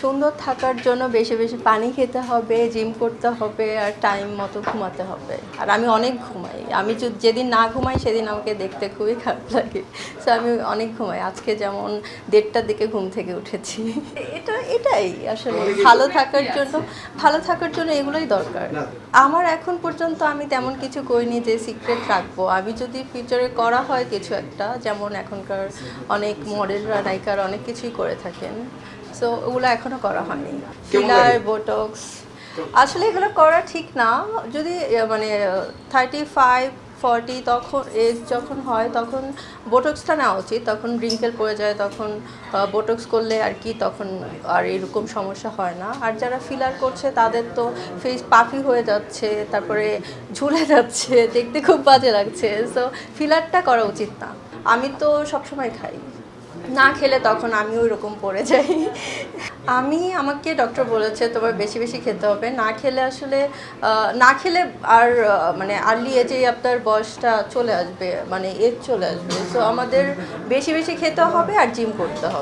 সুন্দর থাকার জন্য বেশি বেশি পানি খেতে হবে, জিম করতে হবে আর টাইম মতো ঘুমাতে হবে। আর আমি অনেক ঘুমাই, আমি যেদিন না ঘুমাই সেদিন আমাকে দেখতে খুবই খারাপ লাগে। সো আমি অনেক ঘুমাই, আজকে যেমন 1:30টার দিকে ঘুম থেকে উঠেছি। এটাই আসলে ভালো থাকার জন্য এগুলোই দরকার। আমার এখন পর্যন্ত আমি তেমন কিছু করিনি যে সিক্রেট রাখবো। আমি যদি ফিউচারে করা হয় কিছু একটা, যেমন এখনকার অনেক মডেলরা নায়িকারা অনেক কিছুই করে থাকেন, সো ওগুলো এখনো করা হয়নি। ফিলার, বোটক্স আসলে এগুলো করা ঠিক না। যদি মানে 35-40 তখন এজ যখন হয় তখন বোটক্সটা নেওয়া উচিত, তখন রিঙ্কেল পড়ে যায়, তখন বোটক্স করলে আর কি তখন আর এরকম সমস্যা হয় না। আর যারা ফিলার করছে তাদের তো ফেস পাফি হয়ে যাচ্ছে, তারপরে ঝুলে যাচ্ছে, দেখতে খুব বাজে লাগছে। সো ফিলারটা করা উচিত না। আমি তো সবসময় খাই, না খেলে তখন আমি ওই রকম পড়ে যাই। আমাকে ডক্টর বলেছে তোমার বেশি বেশি খেতে হবে, না খেলে আসলে না খেলে আর মানে আর্লি এজেই আপনার বয়সটা চলে আসবে, মানে এজ চলে আসবে। সো আমাদের বেশি বেশি খেতে হবে আর জিম করতে হবে।